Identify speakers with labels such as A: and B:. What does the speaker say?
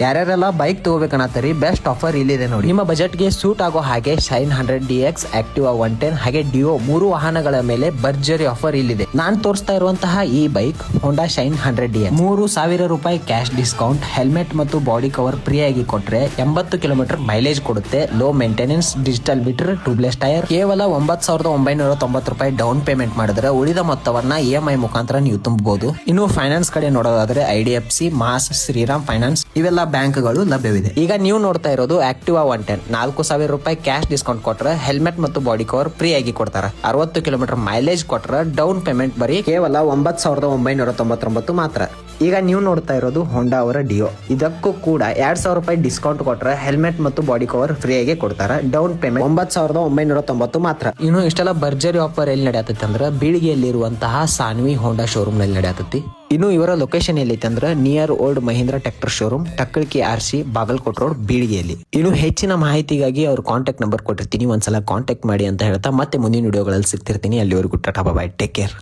A: ಯಾರ್ಯಾರೆಲ್ಲ bike ತಗೋಬೇಕನ್ನತ್ತರಿ best offer ಇಲ್ಲಿದೆ ನೋಡಿ. ನಿಮ್ಮ ಬಜೆಟ್ಗೆ ಸೂಟ್ ಆಗೋ ಹಾಗೆ ಶೈನ್ 100DX, ಆಕ್ಟಿವಾ 110 ಹಾಗೆ ಡಿಯೋ 3 ವಾಹನಗಳ ಮೇಲೆ ಭರ್ಜರಿ ಆಫರ್ ಇಲ್ಲಿದೆ. ನಾನ್ ತೋರಿಸ್ತಾ ಇರುವಂತಹ ಈ ಬೈಕ್ ಹೋಂಡಾ ಶೈನ್ 100DX 3,000 ರೂಪಾಯಿ ಕ್ಯಾಶ್ ಡಿಸ್ಕೌಂಟ್, ಹೆಲ್ಮೆಟ್ ಮತ್ತು ಬಾಡಿ ಕವರ್ ಫ್ರೀ ಆಗಿ ಕೊಟ್ರೆ 80 ಕಿಲೋಮೀಟರ್ ಮೈಲೇಜ್ ಕೊಡುತ್ತೆ, low maintenance, digital metre, tubeless tyre. ಕೇವಲ 9,990 ರೂಪಾಯಿ ಡೌನ್ ಪೇಮೆಂಟ್ ಮಾಡಿದ್ರೆ ಉಳಿದ ಮೊತ್ತವನ್ನ EMI ಮುಖಾಂತರ ನೀವು ತುಂಬಬಹುದು. ಇನ್ನು ಫೈನಾನ್ಸ್ ಕಡೆ ನೋಡೋದಾದ್ರೆ IDFC, ಮಾಸ್, ಶ್ರೀರಾಮ್ ಫೈನಾನ್ಸ್ ಇವೆಲ್ಲ ಬ್ಯಾಂಕ್ಗಳು ಲಭ್ಯವಿದೆ. ಈಗ ನೀವು ನೋಡ್ತಾ ಇರೋದು ಆಕ್ಟಿವಾ 110 4,000 ರೂಪಾಯಿ ಕ್ಯಾಶ್ ಡಿಸ್ಕೌಂಟ್ ಕೊಟ್ರೆ ಹೆಲ್ಮೆಟ್ ಮತ್ತು ಬಾಡಿ ಕವರ್ ಫ್ರೀ ಆಗಿ ಕೊಡ್ತಾರೆ. 60 ಕಿಲೋಮೀಟರ್ ಮೈಲೇಜ್ ಕೊಟ್ರೆ ಡೌನ್ ಪೇಮೆಂಟ್ ಬರೀ ಕೇವಲ 9,999 ಮಾತ್ರ. ಈಗ ನೀವು ನೋಡ್ತಾ ಇರೋದು ಹೋಂಡಾ ಅವರ ಡಿಯೋ. ಇದಕ್ಕೂ ಕೂಡ 2,000 ರೂಪಾಯಿ ಡಿಸ್ಕೌಂಟ್ ಕೊಟ್ರೆ ಹೆಲ್ಮೆಟ್ ಮತ್ತು ಬಾಡಿ ಕವರ್ ಫ್ರೀ ಆಗಿ ಕೊಡ್ತಾರೆ. ಡೌನ್ ಪೇಮೆಂಟ್ 9,990 ಮಾತ್ರ. ಇನ್ನು ಇಷ್ಟೆಲ್ಲ ಭರ್ಜರಿ ಆಫರ್ ಎಲ್ಲಿ ನಡೆಯತೈತಿ ಅಂದ್ರೆ ಬೀಳಿಗೆಯಲ್ಲಿರುವಂತಹ ಸಾನ್ವಿ ಹೋಂಡಾ ಶೋರೂಮ್ ನಲ್ಲಿ ನಡೆಯತೈತಿ. ಇನ್ನು ಇವರ ಲೊಕೇಶನ್ ಎಲ್ಲೈತೆ ಅಂದ್ರೆ near old Mahindra tractor showroom, Takkalki RC, Bagalkot road, ಬೀಳಿಗೆಯಲ್ಲಿ. ಇನ್ನು ಹೆಚ್ಚಿನ ಮಾಹಿತಿಗಾಗಿ ಅವ್ರ ಕಾಂಟ್ಯಾಕ್ಟ್ ನಂಬರ್ ಕೊಟ್ಟಿರ್ತೀನಿ, ಒಂದ್ಸಲ ಕಾಂಟ್ಯಾಕ್ಟ್ ಮಾಡಿ ಅಂತ ಹೇಳ್ತಾ ಮತ್ತೆ ಮುಂದಿನ ವಿಡಿಯೋಗಳಲ್ಲಿ ಸಿಗ್ತಿರ್ತೀನಿ. ಅಲ್ಲಿವರೆಗೂ ಟಾಟಾ ಬಾಯ್, ಟೇಕ್ ಕೇರ್.